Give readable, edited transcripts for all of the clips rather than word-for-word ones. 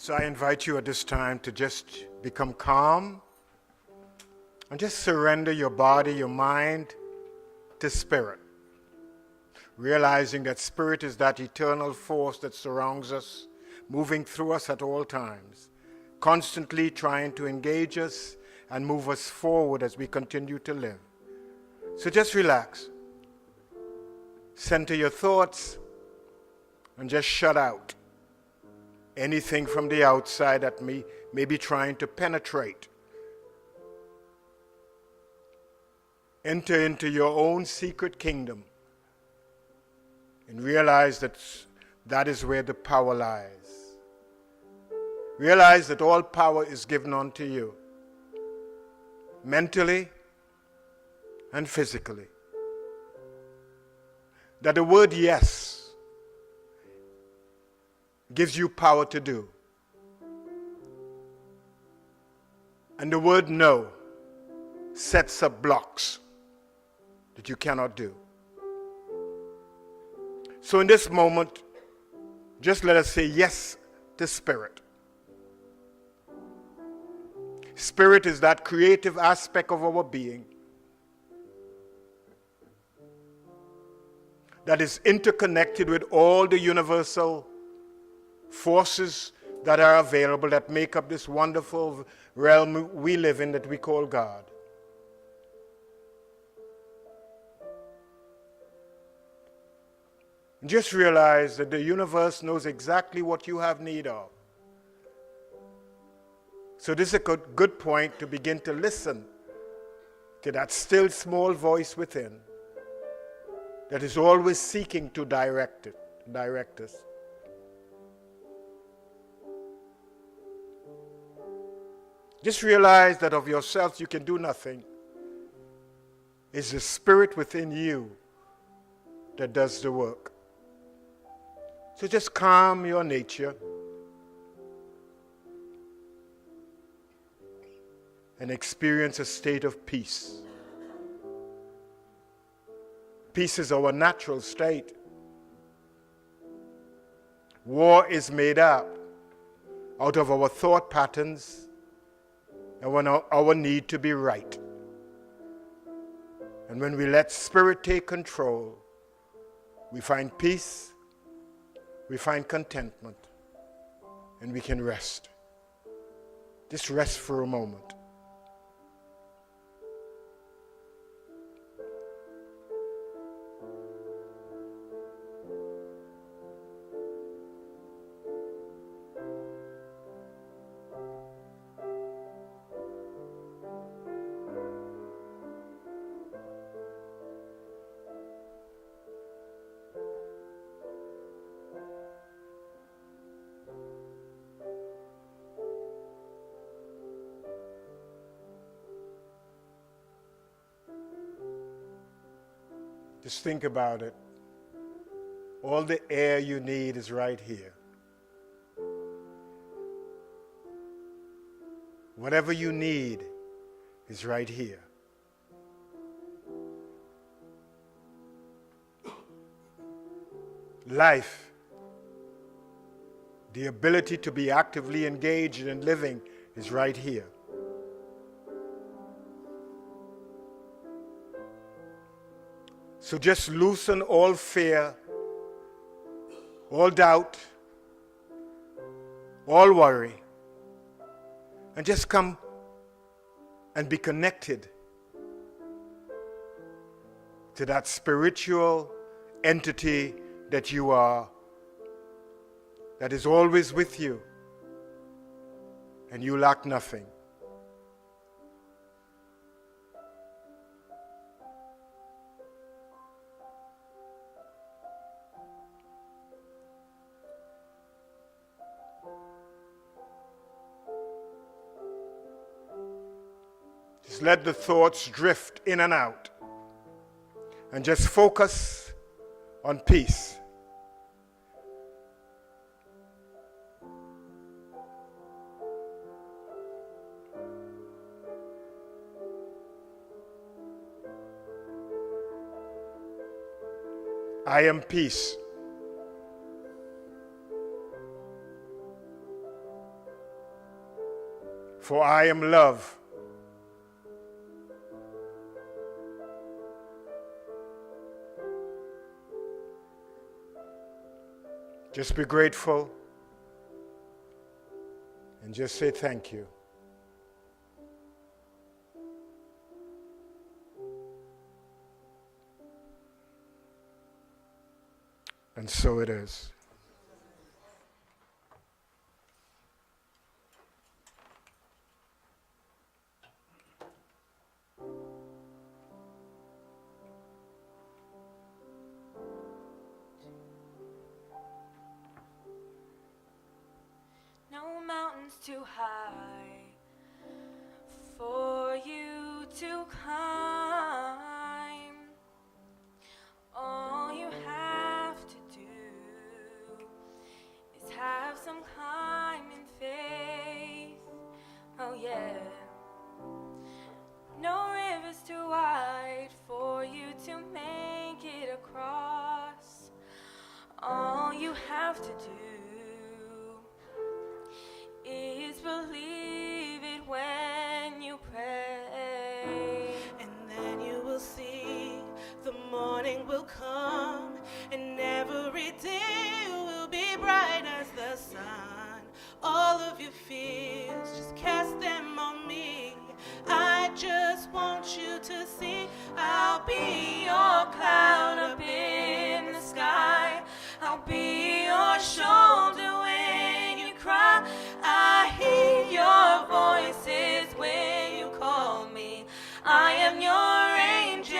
So I invite you at this time to just become calm and just surrender your body, your mind to spirit. Realizing that spirit is that eternal force that surrounds us, moving through us at all times, constantly trying to engage us and move us forward as we continue to live. So just relax. Center your thoughts and just shut out anything from the outside that may be trying to penetrate. Enter into your own secret kingdom and realize that that is where the power lies. Realize that all power is given unto you, mentally and physically. That the word yes gives you power to do. And the word no sets up blocks that you cannot do. So in this moment, just let us say yes to spirit. Spirit is that creative aspect of our being that is interconnected with all the universal forces that are available that make up this wonderful realm we live in that we call God. Just realize that the universe knows exactly what you have need of. So this is a good point to begin to listen to that still small voice within that is always seeking to direct us. Just realize that of yourself you can do nothing. It's the spirit within you that does the work. So just calm your nature and experience a state of peace. Peace is our natural state. War is made up out of our thought patterns and our need to be right. And when we let spirit take control, we find peace, we find contentment, and we can rest. Just rest for a moment. Just think about it. All the air you need is right here. Whatever you need is right here. Life, the ability to be actively engaged in living is right here. So just loosen all fear, all doubt, all worry, and just come and be connected to that spiritual entity that you are, that is always with you, and you lack nothing. Just let the thoughts drift in and out, and just focus on peace. I am peace. for I am love. Just be grateful and just say thank you. And so it is. No mountains too high for you to climb. All you have to do is have some climbing faith. Oh yeah. No river's too wide for you to make it across. All you have to do is believe it when you pray. And then you will see the morning will come, and every day will be bright as the sun. All of your fears, just cast them on me. I just want you to see I'll be your cloud up in the sky. I'll be your shoulder when you cry. I hear your voices when you call me. I am your angel.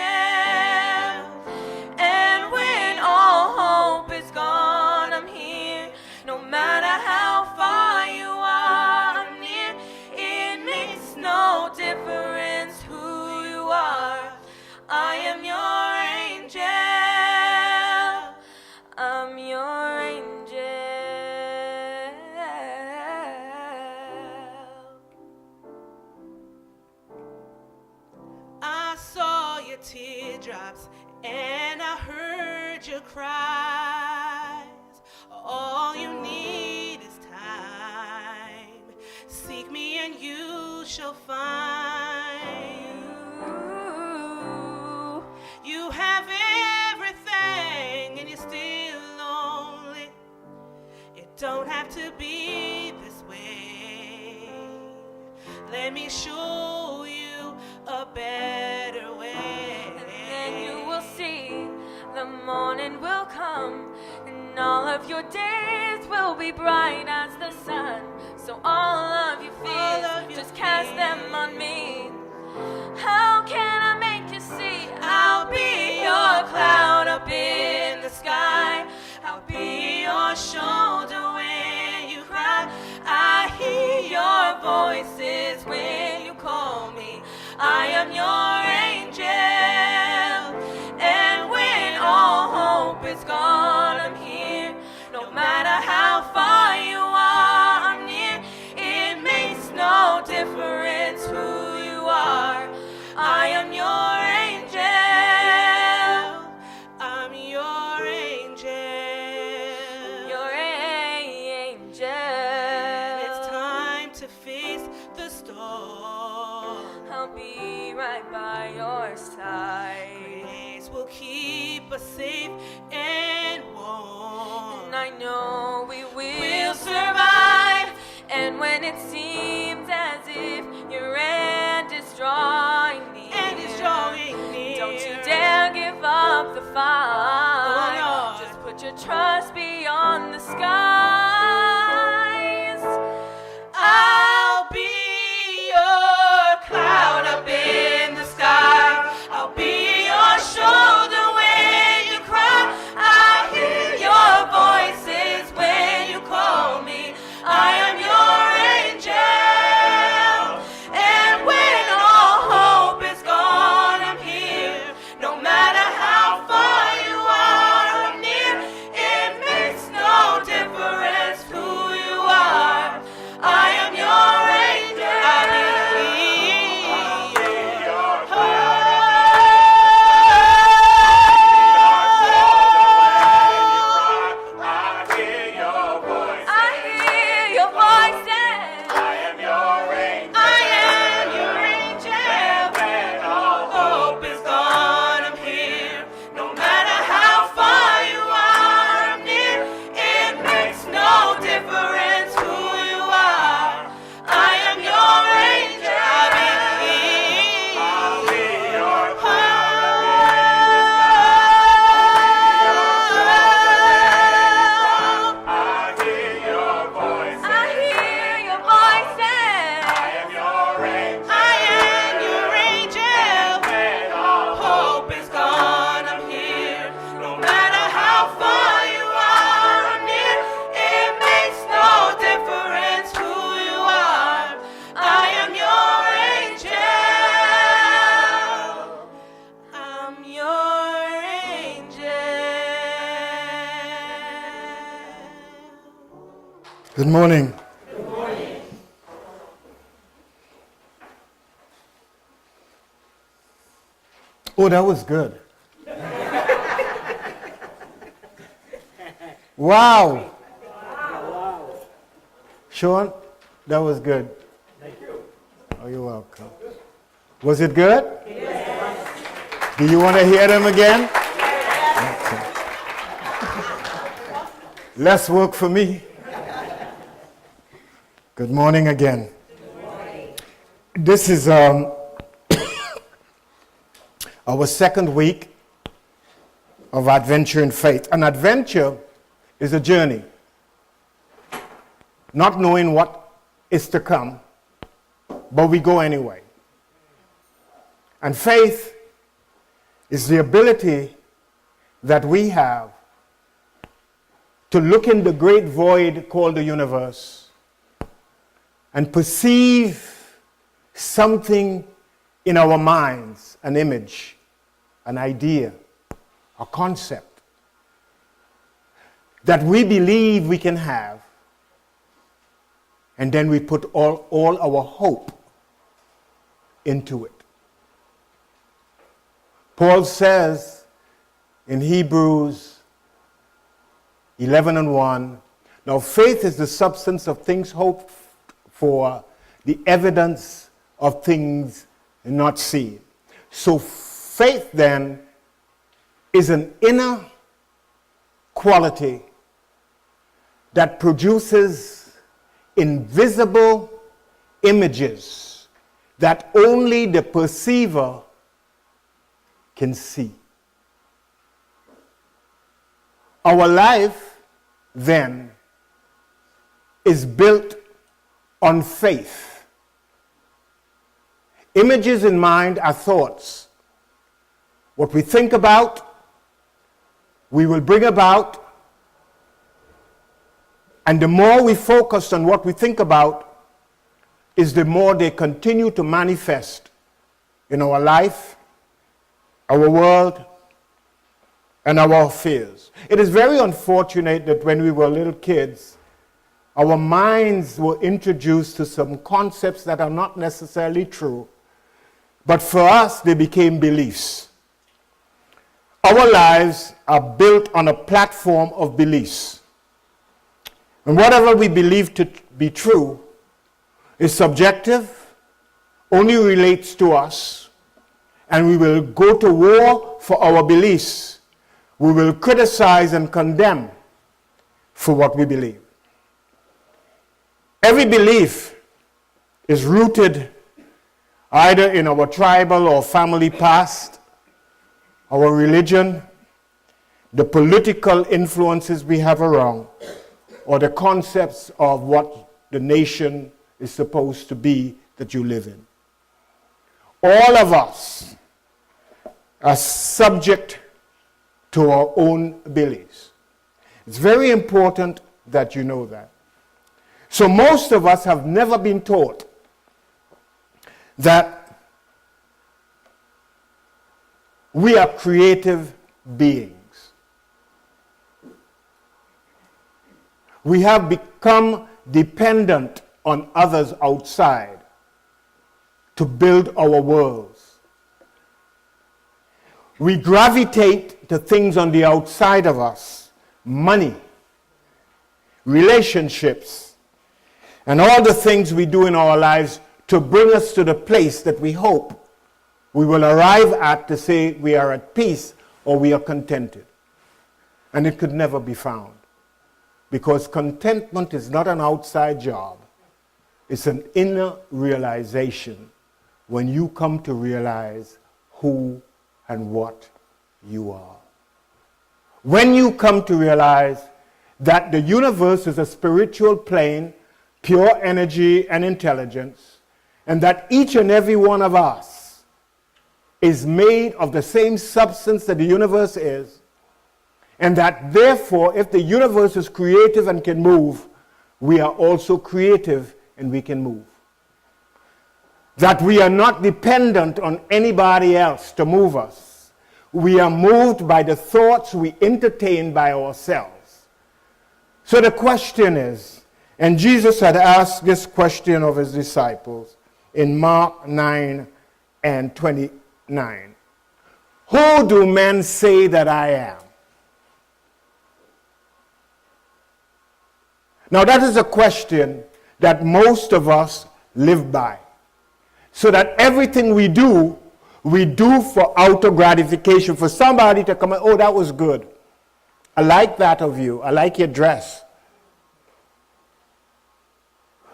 And when all hope is gone, I'm here. No matter how far you are, I'm near. It makes no difference who you are. I am your angel. I'm your angel. I saw your teardrops and I heard your cries. All you need is time. Seek me and you shall find. You have everything and you're still lonely. It don't have to be this way. Let me show you a better way. And then you will see the morning will come, and all of your days will be bright as the sun. So all of your fears, just cast them on me. How can I make you see? I'll be your cloud up in the sky. I'll be your shoulder when you cry. I hear your voices when you call me. I am your angel. And when all hope is gone, I'm here. No matter how far you are, I'm near. It makes no difference who you are. I am your angel. I'm your angel. Your angel. It's time to face the storm. I'll be right by your side. Grace will keep us safe and warm. And I know we will survive. And when it seems as if your end is drawing near, don't you dare give up the fight. Oh, Lord. Just put your trust beyond the skies. I'll be your cloud up in the sky. I'll be your shoulder when you cry. I hear your voices when you call me. I am your angel. And when all hope is gone, I'm here. No matter how far Good morning. Good morning. Oh, that was good. Wow. Sean, that was good. Thank you. Oh, you're welcome. Was it good? Yes. Do you want to hear them again? Yes. Okay. Less work for me. Good morning again. Good morning. This is our second week of Adventure in Faith. An adventure is a journey, not knowing what is to come, but we go anyway. And faith is the ability that we have to look in the great void called the universe and perceive something in our minds, an image, an idea, a concept that we believe we can have, and then we put all our hope into it. Paul says in Hebrews 11:1, now faith is the substance of things hoped for, the evidence of things not seen. So faith then is an inner quality that produces invisible images that only the perceiver can see. Our life then is built on faith. Images in mind are thoughts. What we think about, we will bring about. And the more we focus on what we think about, is the more they continue to manifest in our life, our world, and our affairs. It is very unfortunate that when we were little kids, our minds were introduced to some concepts that are not necessarily true, but for us, they became beliefs. Our lives are built on a platform of beliefs. And whatever we believe to be true is subjective, only relates to us, and we will go to war for our beliefs. We will criticize and condemn for what we believe. Every belief is rooted either in our tribal or family past, our religion, the political influences we have around, or the concepts of what the nation is supposed to be that you live in. All of us are subject to our own beliefs. It's very important that you know that. So most of us have never been taught that we are creative beings. We have become dependent on others outside to build our worlds. We gravitate to things on the outside of us, money, relationships, and all the things we do in our lives to bring us to the place that we hope we will arrive at to say we are at peace or we are contented. And it could never be found. Because contentment is not an outside job. It's an inner realization when you come to realize who and what you are. When you come to realize that the universe is a spiritual plane, pure energy and intelligence, and that each and every one of us is made of the same substance that the universe is, and that therefore, if the universe is creative and can move, we are also creative and we can move. That we are not dependent on anybody else to move us. We are moved by the thoughts we entertain by ourselves. So the question is And Jesus had asked this question of his disciples in Mark 9 and 29. Who do men say that I am? Now that is a question that most of us live by. So that everything we do for outer gratification, for somebody to come and, oh, that was good. I like that of you. I like your dress.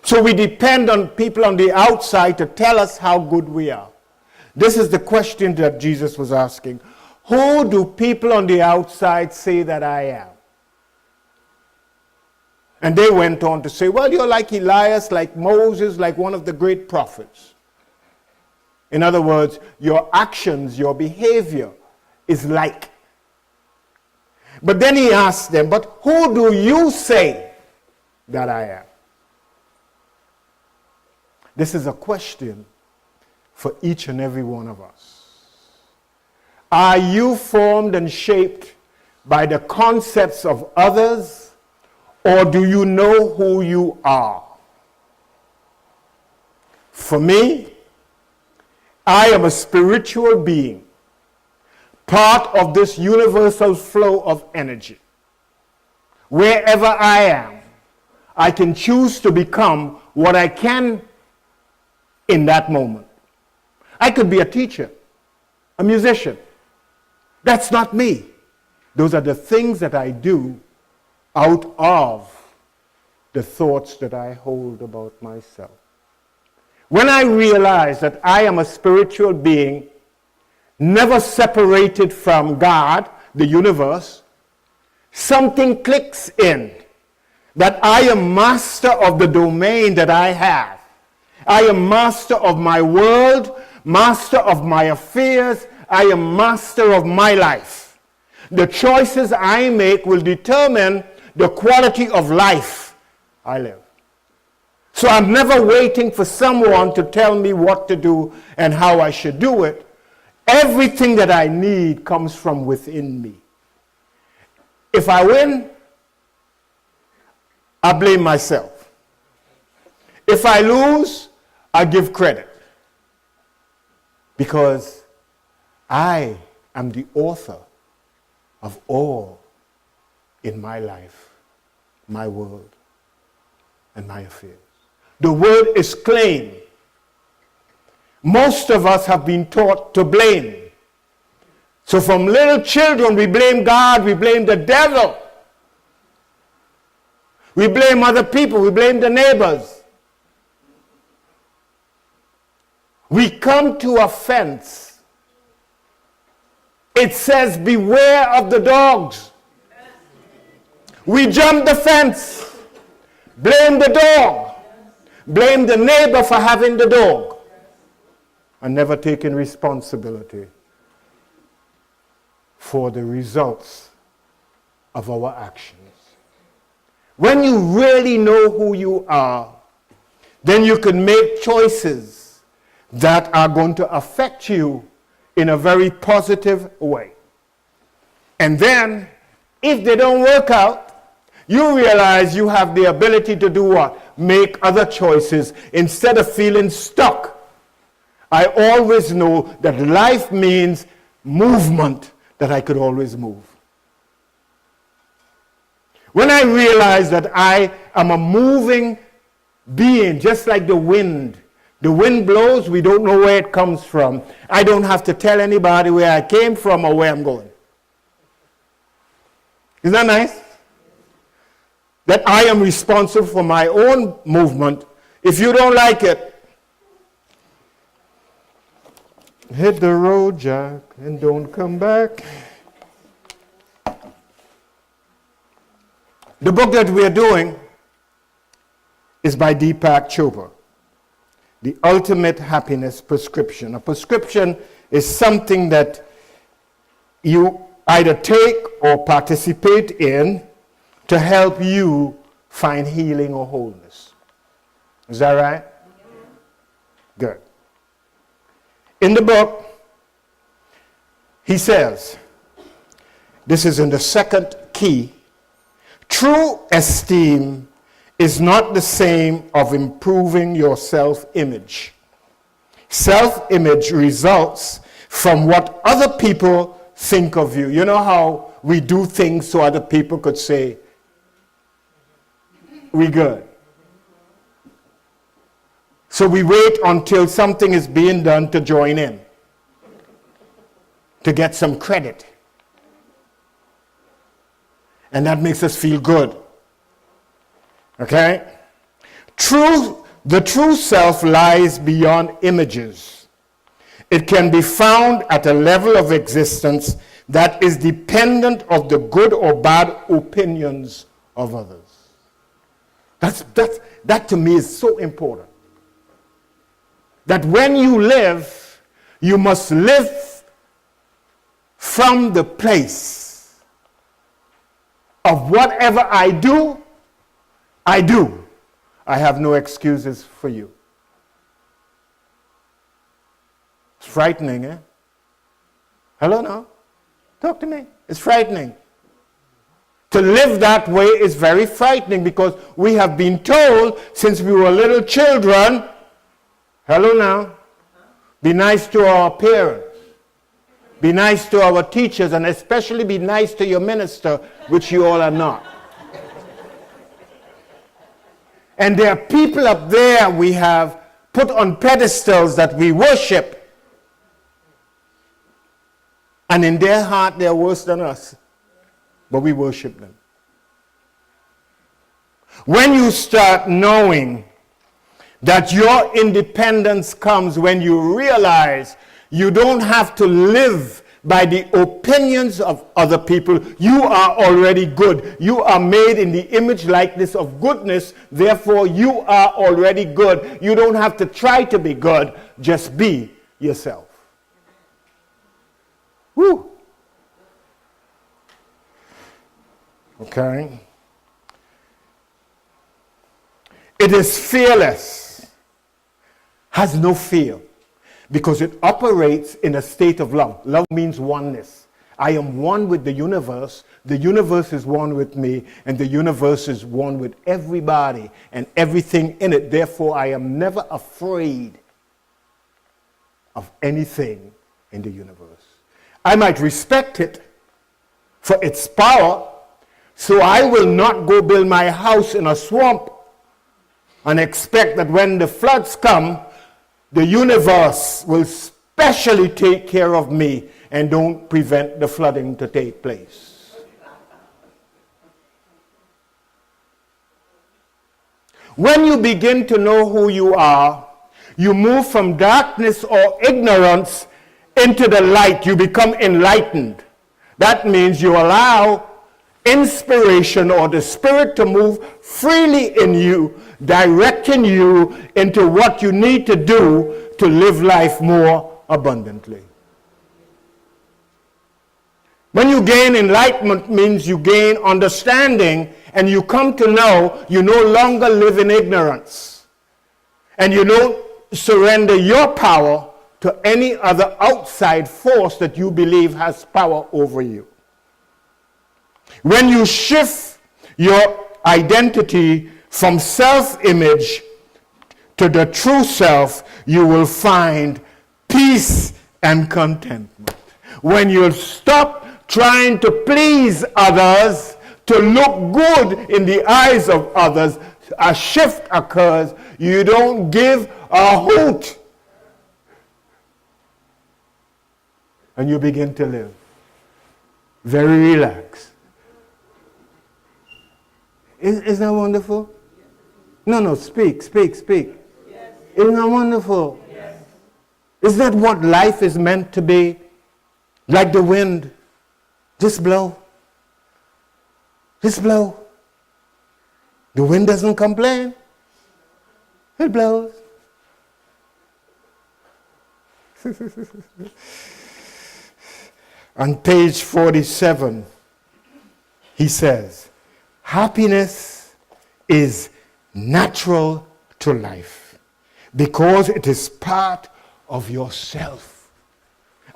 So we depend on people on the outside to tell us how good we are. This is the question that Jesus was asking. Who do people on the outside say that I am? And they went on to say, well, you're like Elias, like Moses, like one of the great prophets. In other words, your actions, your behavior is like. But then he asked them, but who do you say that I am? This is a question for each and every one of us. Are you formed and shaped by the concepts of others, or do you know who you are? For me, I am a spiritual being, part of this universal flow of energy. Wherever I am, I can choose to become what I can in that moment. I could be a teacher, a musician. That's not me. Those are the things that I do out of the thoughts that I hold about myself. When I realize that I am a spiritual being, never separated from God, the universe, something clicks in that I am master of the domain that I have. I am master of my world, master of my affairs. I am master of my life. The choices I make will determine the quality of life I live. So I'm never waiting for someone to tell me what to do and how I should do it. Everything that I need comes from within me. If I win, I blame myself. If I lose, I give credit. Because I am the author of all in my life, my world, and my affairs. The word is claim. Most of us have been taught to blame. So from little children, we blame God, we blame the devil. We blame other people, we blame the neighbors. We come to a fence. It says, beware of the dogs. We jump the fence, blame the dog, blame the neighbor for having the dog, and never taking responsibility for the results of our actions. When you really know who you are, then you can make choices that are going to affect you in a very positive way. And then, if they don't work out, you realize you have the ability to do what? Make other choices instead of feeling stuck. I always know that life means movement, that I could always move. When I realize that I am a moving being, just like the wind blows, we don't know where it comes from. I don't have to tell anybody where I came from or where I'm going. Isn't that nice? That I am responsible for my own movement. If you don't like it, hit the road, Jack, and don't come back. The book that we are doing is by Deepak Chopra, The Ultimate Happiness Prescription. A prescription is something that you either take or participate in to help you find healing or wholeness. Is that right? Good. In the book, he says, this is in the second key, true esteem is not the same of improving your self-image. Self-image results from what other people think of you. You know how we do things so other people could say, we good. So we wait until something is being done to join in, to get some credit. And that makes us feel good. Okay? The true self lies beyond images. It can be found at a level of existence that is dependent of the good or bad opinions of others. That to me is so important. That when you live, you must live from the place of whatever I do. I have no excuses for you. It's frightening, eh? Hello now? Talk to me. It's frightening. To live that way is very frightening because we have been told since we were little children, hello now, be nice to our parents, be nice to our teachers, and especially be nice to your minister, which you all are not. And there are people up there we have put on pedestals that we worship. And in their heart, they're worse than us. But we worship them. When you start knowing that your independence comes when you realize you don't have to live by the opinions of other people. You are already good. You are made in the image likeness of goodness. Therefore, you are already good. You don't have to try to be good. Just be yourself. Woo! Okay? It is fearless. Has no fear. Because it operates in a state of love. Love means oneness. I am one with the universe is one with me, and the universe is one with everybody and everything in it. Therefore, I am never afraid of anything in the universe. I might respect it for its power, so I will not go build my house in a swamp and expect that when the floods come, the universe will specially take care of me and don't prevent the flooding to take place. When you begin to know who you are, you move from darkness or ignorance into the light. You become enlightened. That means you allow inspiration or the Spirit to move freely in you, directing you into what you need to do to live life more abundantly. When you gain enlightenment means you gain understanding and you come to know you no longer live in ignorance. And you don't surrender your power to any other outside force that you believe has power over you. When you shift your identity from self-image to the true self, you will find peace and contentment. When you stop trying to please others, to look good in the eyes of others, a shift occurs. You don't give a hoot. And you begin to live very relaxed. Isn't that wonderful? No, speak. Yes. Isn't that wonderful? Yes. Isn't that what life is meant to be? Like the wind. Just blow. Just blow. The wind doesn't complain. It blows. On page 47, he says, happiness is natural to life because it is part of yourself.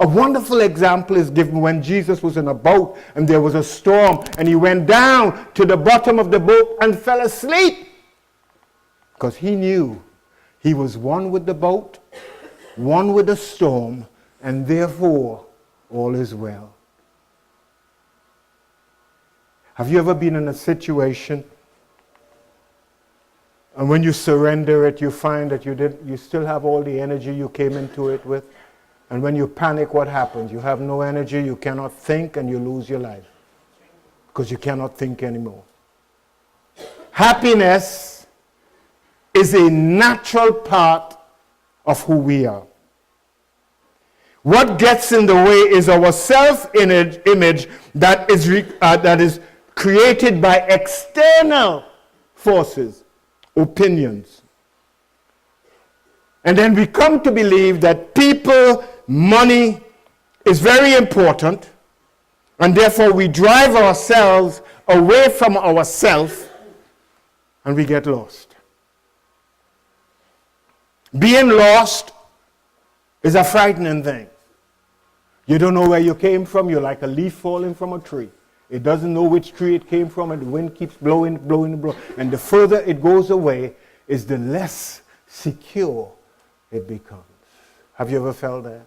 A wonderful example is given when Jesus was in a boat and there was a storm and he went down to the bottom of the boat and fell asleep. Because he knew he was one with the boat, one with the storm, and therefore all is well. Have you ever been in a situation and when you surrender it, you find that you still have all the energy you came into it with? And when you panic, what happens? You have no energy, you cannot think, and you lose your life because you cannot think anymore. Happiness is a natural part of who we are. What gets in the way is our self-image that is created by external forces, opinions. And then we come to believe that people, money is very important, and therefore we drive ourselves away from ourselves and we get lost. Being lost is a frightening thing. You don't know where you came from. You're like a leaf falling from a tree. It doesn't know which tree it came from, and the wind keeps blowing, blowing, blowing. And the further it goes away, is the less secure it becomes. Have you ever felt that?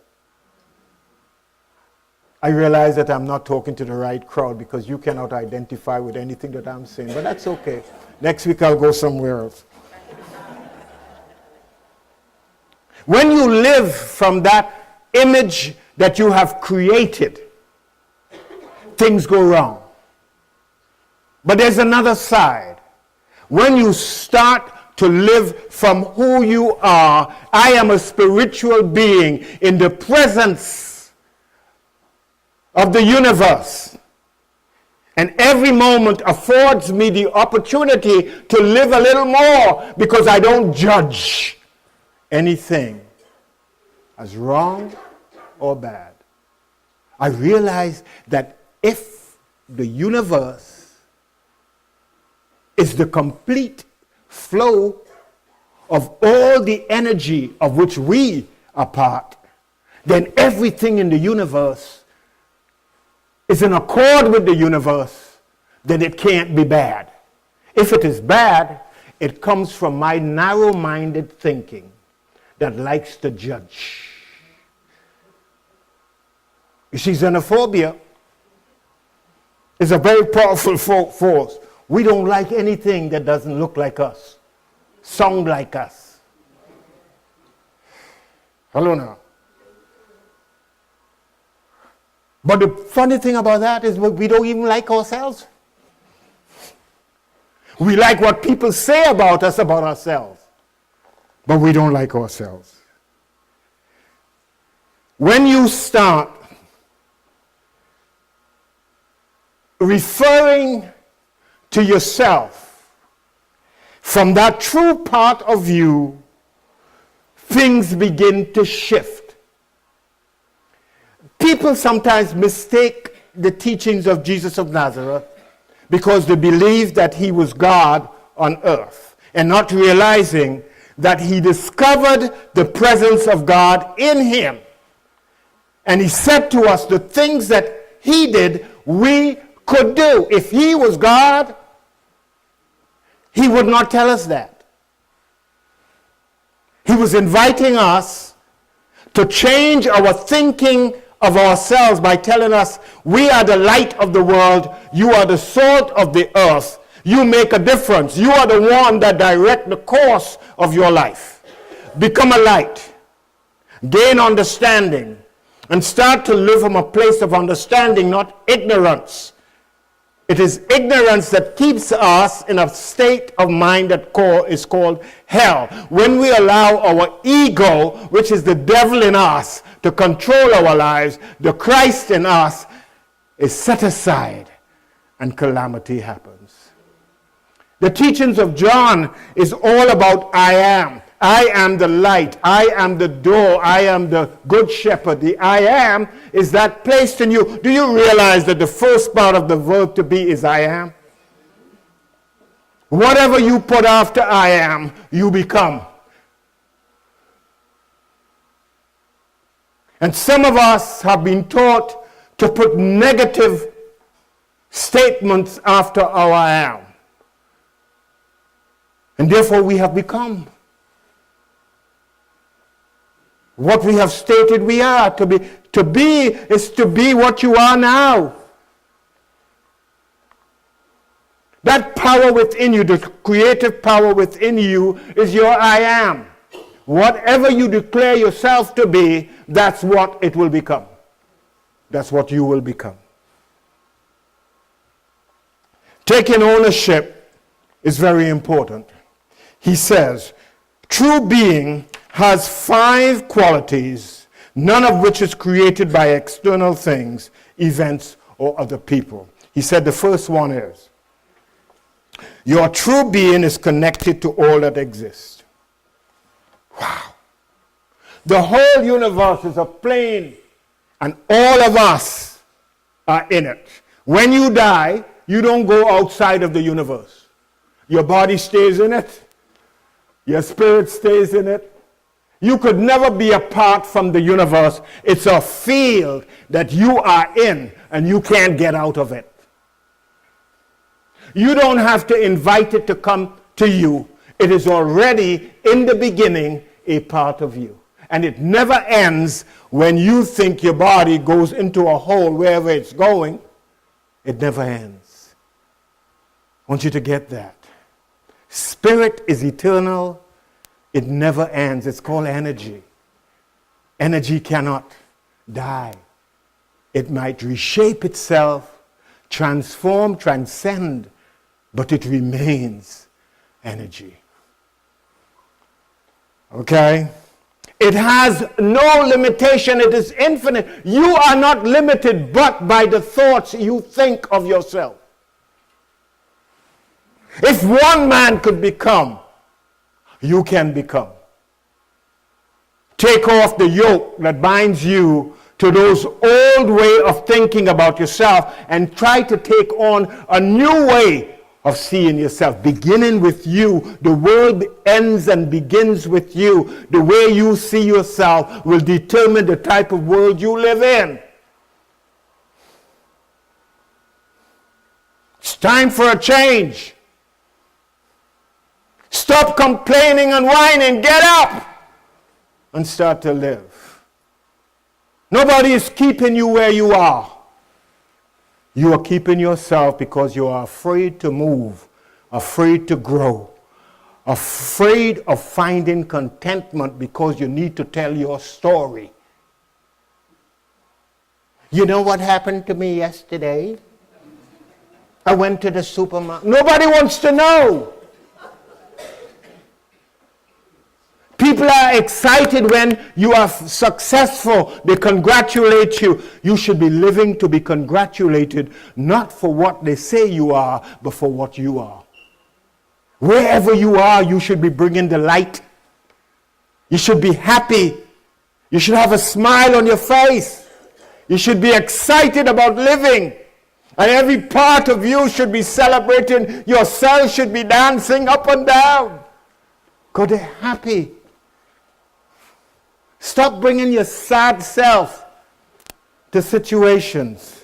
I realize that I'm not talking to the right crowd because you cannot identify with anything that I'm saying, but that's okay. Next week I'll go somewhere else. When you live from that image that you have created, things go wrong. But there's another side. When you start to live from who you are, I am a spiritual being in the presence of the universe. And every moment affords me the opportunity to live a little more because I don't judge anything as wrong or bad. I realize that if the universe is the complete flow of all the energy of which we are part, then everything in the universe is in accord with the universe, then it can't be bad. If it is bad, it comes from my narrow-minded thinking that likes to judge. You see, xenophobia is a very powerful force. We don't like anything that doesn't look like us, sound like us. Hello now. But the funny thing about that is we don't even like ourselves. We like what people say about us, about ourselves. But we don't like ourselves. When you start referring to yourself from that true part of you, things begin to shift. People sometimes mistake the teachings of Jesus of Nazareth because they believe that he was God on earth, and not realizing that he discovered the presence of God in him. And he said to us the things that he did, we could do. If he was God, he would not tell us that. He was inviting us to change our thinking of ourselves by telling us, we are the light of the world, you are the salt of the earth, you make a difference, you are the one that direct the course of your life. Become a light, gain understanding, and start to live from a place of understanding, not ignorance. It is ignorance that keeps us in a state of mind that is called hell. When we allow our ego, which is the devil in us, to control our lives, the Christ in us is set aside and calamity happens. The teachings of John is all about I am. I am the light. I am the door. I am the good shepherd. The I am is that placed in you. Do you realize that the first part of the verb to be is I am? Whatever you put after I am, you become. And some of us have been taught to put negative statements after our I am. And therefore we have become what we have stated we are. To be is to be what you are now. That power within you, the creative power within you, is your I am. Whatever you declare yourself to be, that's what it will become. That's what you will become. Taking ownership is very important. He says, true being has 5 qualities, none of which is created by external things, events, or other people. He said the first one is, your true being is connected to all that exists. Wow. The whole universe is a plane, and all of us are in it. When you die, you don't go outside of the universe. Your body stays in it. Your spirit stays in it. You could never be apart from the universe. It's a field that you are in, and you can't get out of it. You don't have to invite it to come to you. It is already, in the beginning, a part of you. And it never ends when you think your body goes into a hole wherever it's going. It never ends. I want you to get that. Spirit is eternal. It never ends. It's called energy. Energy cannot die. It might reshape itself, transform, transcend, but it remains energy. Okay? It has no limitation. It is infinite. You are not limited but by the thoughts you think of yourself. If one man could become, you can become. Take off the yoke that binds you to those old way of thinking about yourself and try to take on a new way of seeing yourself, beginning with you. The world ends and begins with you. The way you see yourself will determine the type of world you live in. It's time for a change. Stop complaining and whining. Get up and start to live. Nobody is keeping you where you are. You are keeping yourself because you are afraid to move, afraid to grow, afraid of finding contentment because you need to tell your story. You know what happened to me yesterday? I went to the supermarket. Nobody wants to know. People are excited when you are successful. They congratulate you. You should be living to be congratulated, not for what they say you are, but for what you are. Wherever you are, you should be bringing the light. You should be happy. You should have a smile on your face. You should be excited about living. And every part of you should be celebrating. Your cells should be dancing up and down. Because they're happy. Stop bringing your sad self to situations.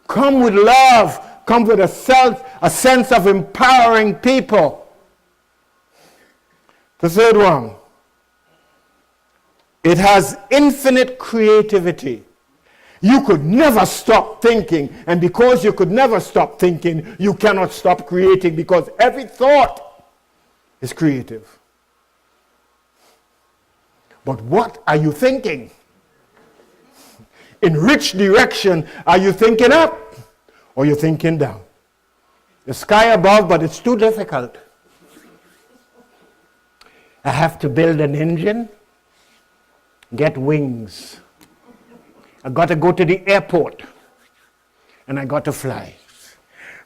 Come with love. Come with a sense of empowering people. The third one. It has infinite creativity. You could never stop thinking. And because you could never stop thinking, you cannot stop creating, because every thought is creative. But what are you thinking? In which direction are you thinking up, or are you thinking down? The sky above, but it's too difficult. I have to build an engine, get wings. I got to go to the airport, and I got to fly.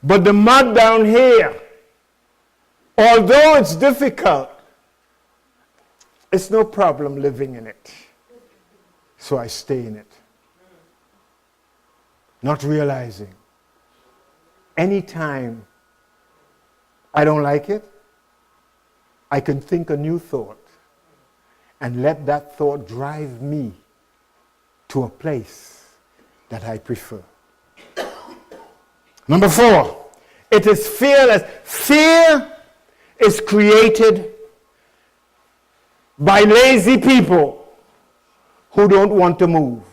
But the mud down here, although it's difficult, it's no problem living in it. So I stay in it. Not realizing, anytime I don't like it, I can think a new thought and let that thought drive me to a place that I prefer. Number 4, It is fearless. Fear is created by lazy people who don't want to move.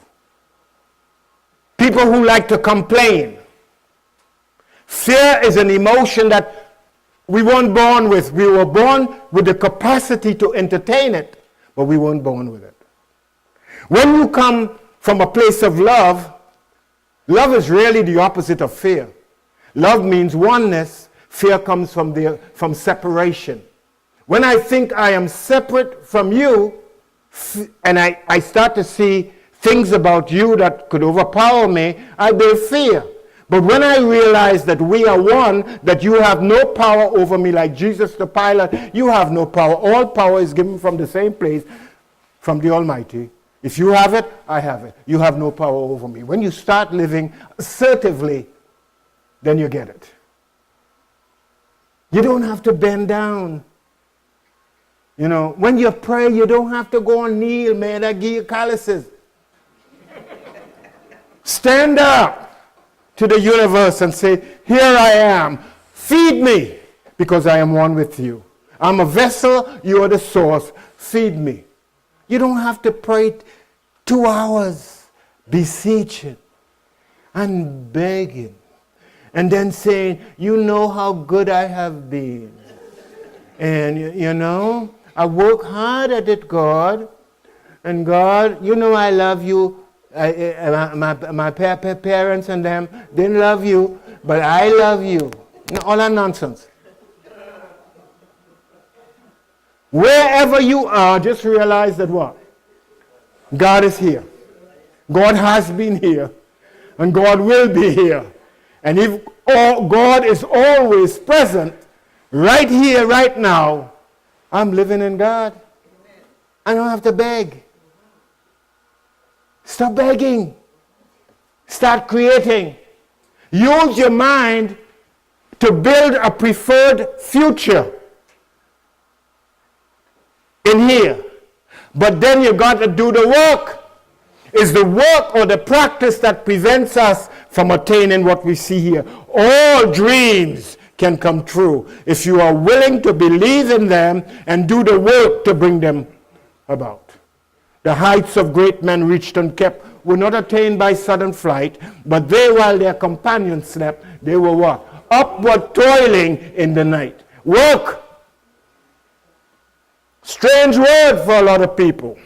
People who like to complain. Fear is an emotion that we weren't born with. We were born with the capacity to entertain it, but we weren't born with it. When you come from a place of love, love is really the opposite of fear. Love means oneness. Fear comes from separation. When I think I am separate from you, and I start to see things about you that could overpower me, I build fear. But when I realize that we are one, that you have no power over me like Jesus the Pilate, you have no power. All power is given from the same place, from the Almighty. If you have it, I have it. You have no power over me. When you start living assertively, then you get it. You don't have to bend down. You know, when you pray, you don't have to go and kneel, man. That give you calluses. Stand up to the universe and say, here I am. Feed me, because I am one with you. I'm a vessel, you are the source. Feed me. You don't have to pray 2 hours beseeching and begging and then saying, you know how good I have been. And you know, I work hard at it, God. And God, you know I love you. My parents and them didn't love you, but I love you. All that nonsense. Wherever you are, just realize that what? God is here. God has been here. And God will be here. And if God is always present, right here, right now, I'm living in God. I don't have to beg. Stop begging. Start creating. Use your mind to build a preferred future in here. But then you got to do the work. It's the work or the practice that prevents us from attaining what we see here. All dreams can come true if you are willing to believe in them and do the work to bring them about. The heights of great men reached and kept were not attained by sudden flight, but they, while their companions slept, they were what? Upward toiling in the night. Work. Strange word for a lot of people.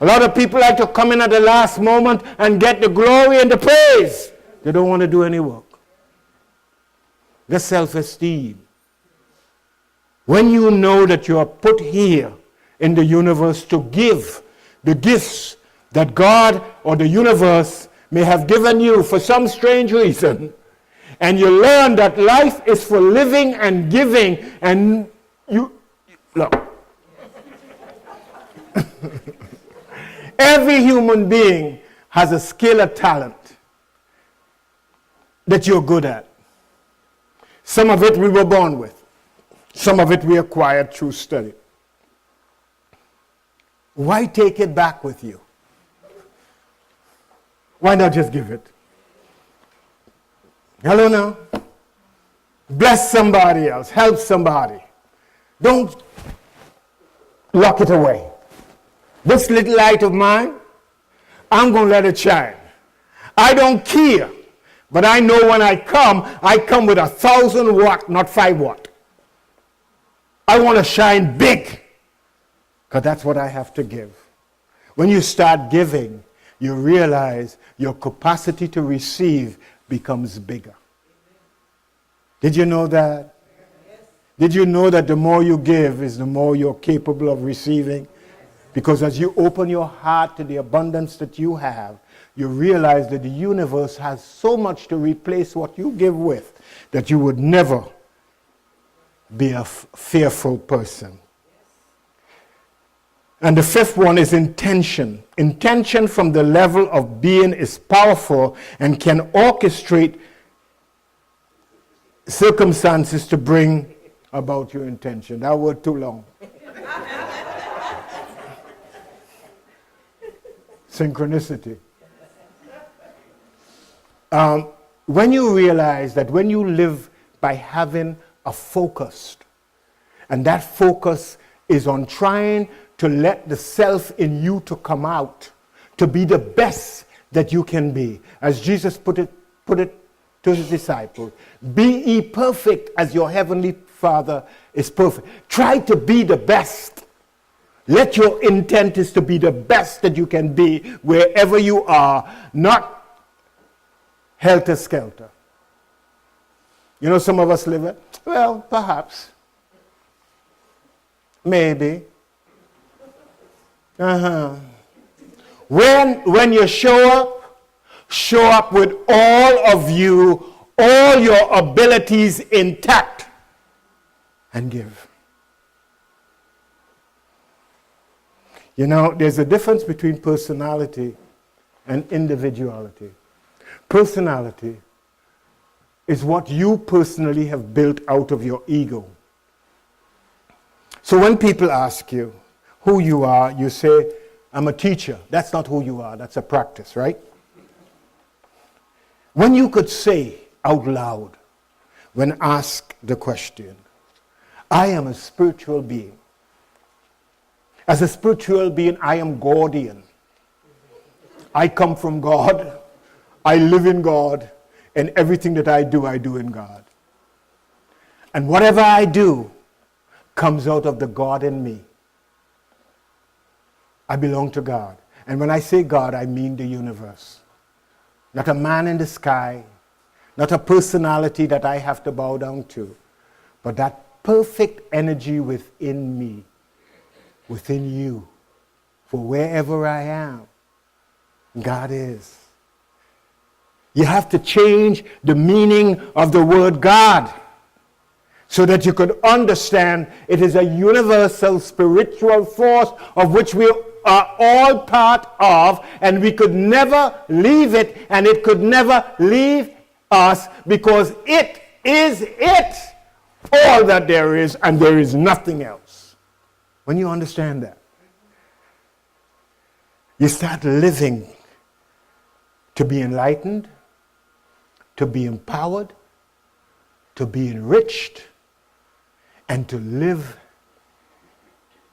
A lot of people like to come in at the last moment and get the glory and the praise. They don't want to do any work. The self-esteem. When you know that you are put here in the universe to give the gifts that God or the universe may have given you for some strange reason, and you learn that life is for living and giving, and you look. Every human being has a skill or talent that you're good at. Some of it we were born with. Some of it we acquired through study. Why take it back with you? Why not just give it? Hello now? Bless somebody else. Help somebody. Don't lock it away. This little light of mine, I'm going to let it shine. I don't care. But I know when I come with 1,000 watt, not 5 watt. I want to shine big. Because that's what I have to give. When you start giving, you realize your capacity to receive becomes bigger. Did you know that? Did you know that the more you give is the more you're capable of receiving? Because as you open your heart to the abundance that you have, you realize that the universe has so much to replace what you give with that you would never be a fearful person. And the fifth one is intention. Intention from the level of being is powerful and can orchestrate circumstances to bring about your intention. That word too long. Synchronicity. When you realize that when you live by having a focus. And that focus is on trying to let the self in you to come out, to be the best that you can be. As Jesus put it to his disciples, be ye perfect as your heavenly Father is perfect. Try to be the best. Let your intent is to be the best that you can be wherever you are, not helter-skelter. You know, some of us live it. Well, perhaps. Maybe. When you show up with all of you, all your abilities intact, and give. You know, there's a difference between personality and individuality. Personality is what you personally have built out of your ego. So when people ask you who you are, you say, I'm a teacher. That's not who you are. That's a practice, right? When you could say out loud, when asked the question, I am a spiritual being. As a spiritual being, I am Gaudian. I come from God. I live in God. And everything that I do in God. And whatever I do comes out of the God in me. I belong to God. And when I say God, I mean the universe. Not a man in the sky, not a personality that I have to bow down to, but that perfect energy within me, within you. For wherever I am, God is. You have to change the meaning of the word God so that you could understand it is a universal spiritual force of which we are all part of, and we could never leave it, and it could never leave us, because it is it, all that there is, and there is nothing else. When you understand that, you start living to be enlightened, to be empowered, to be enriched, and to live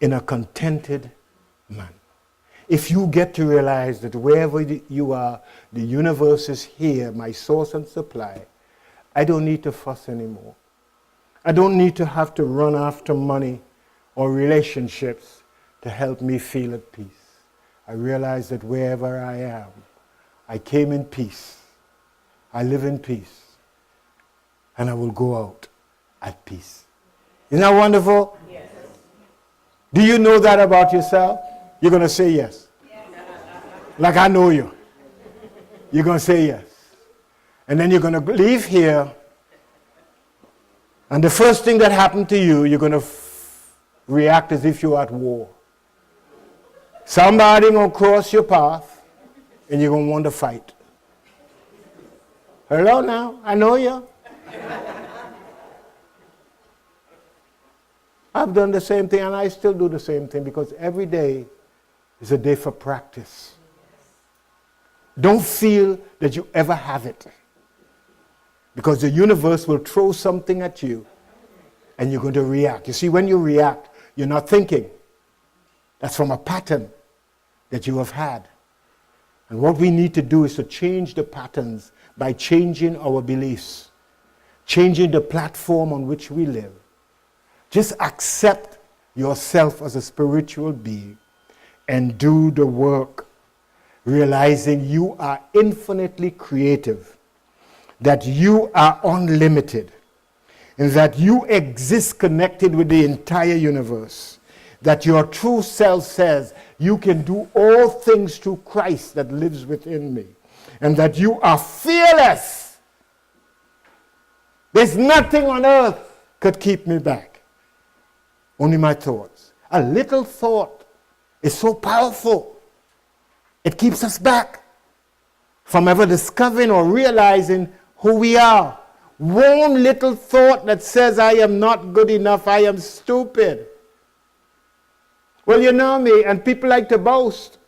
in a contented manner. If you get to realize that wherever you are, the universe is here, my source and supply, I don't need to fuss anymore. I don't need to have to run after money or relationships to help me feel at peace. I realize that wherever I am, I came in peace. I live in peace. And I will go out at peace. Isn't that wonderful? Yes. Do you know that about yourself? You're going to say yes. Like I know you. You're going to say yes. And then you're going to leave here. And the first thing that happened to you, you're going to react as if you're at war. Somebody going to cross your path, and you're going to want to fight. Hello now, I know you. I've done the same thing, and I still do the same thing, because every day is a day for practice. Don't feel that you ever have it, because the universe will throw something at you, and you're going to react. You see, when you react, you're not thinking. That's from a pattern that you have had. And what we need to do is to change the patterns by changing our beliefs, changing the platform on which we live. Just accept yourself as a spiritual being and do the work, realizing you are infinitely creative, that you are unlimited, and that you exist connected with the entire universe, that your true self says you can do all things through Christ that lives within me, and that you are fearless. There's nothing on earth could keep me back. Only my thoughts. A little thought is so powerful. It keeps us back from ever discovering or realizing who we are. One little thought that says, I am not good enough, I am stupid. Well, you know me, and people like to boast.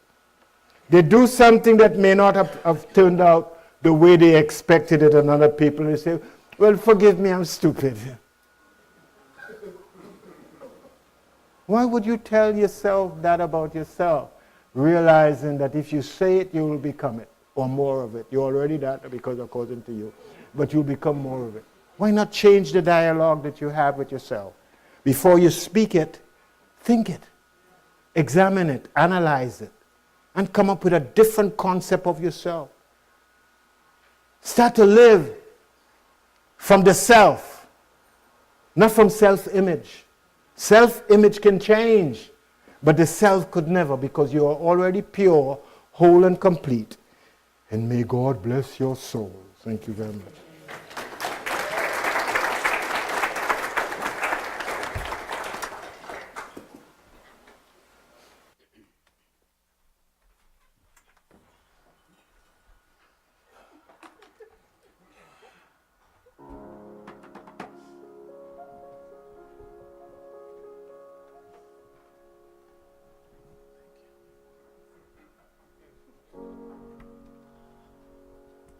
They do something that may not have turned out the way they expected it, and other people, they say, Well, forgive me, I'm stupid. Why would you tell yourself that about yourself? Realizing that if you say it, you will become it, or more of it. You're already that because according to you, but you'll become more of it. Why not change the dialogue that you have with yourself? Before you speak it, think it, examine it, analyze it, and come up with a different concept of yourself. Start to live from the self, not from self-image. Self-image can change, but the self could never, because you are already pure, whole, and complete. And may God bless your soul. Thank you very much.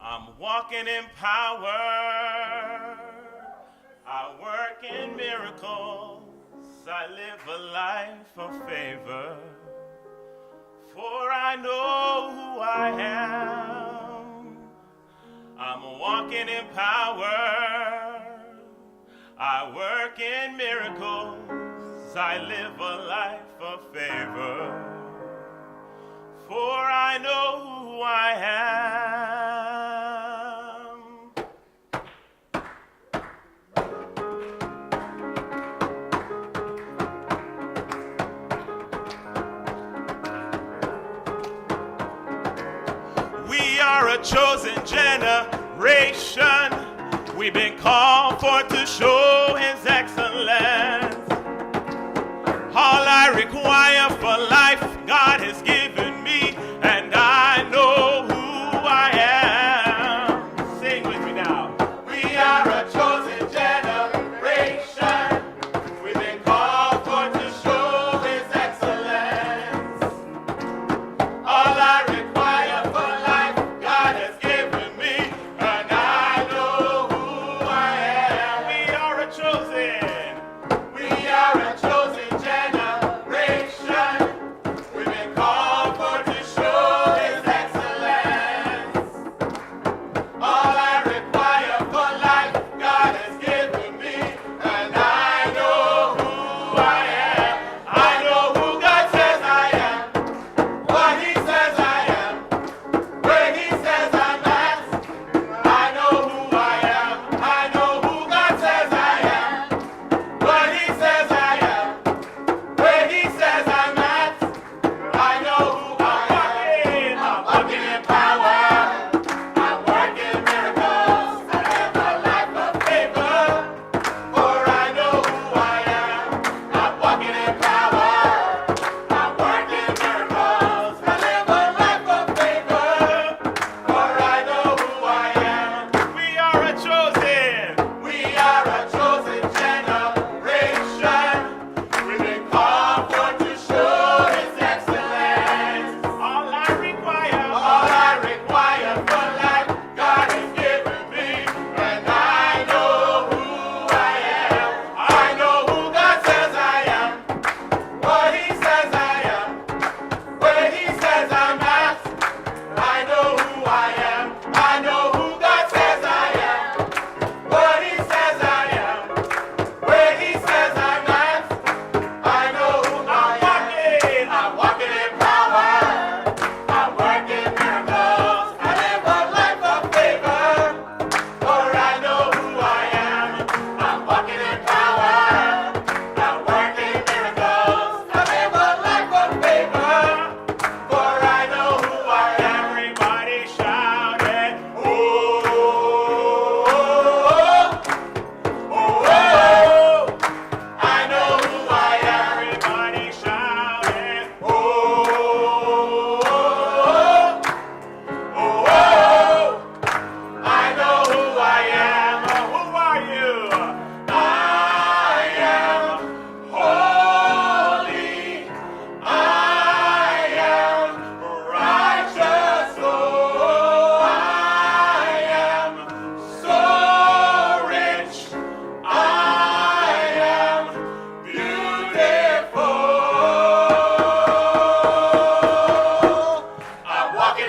I'm walking in power. I work in miracles. I live a life of favor. For I know who I am. I'm walking in power. I work in miracles. I live a life of favor. For I know who I am. We are a chosen generation. We've been called for to show His excellence. All I require for life, God has given me, and I know who I am. Sing with me now. We are a chosen generation. We've been called for to show His excellence. All I require for life, God has given me, and I know who I am. We are a chosen. We are a chosen generation.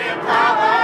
in power.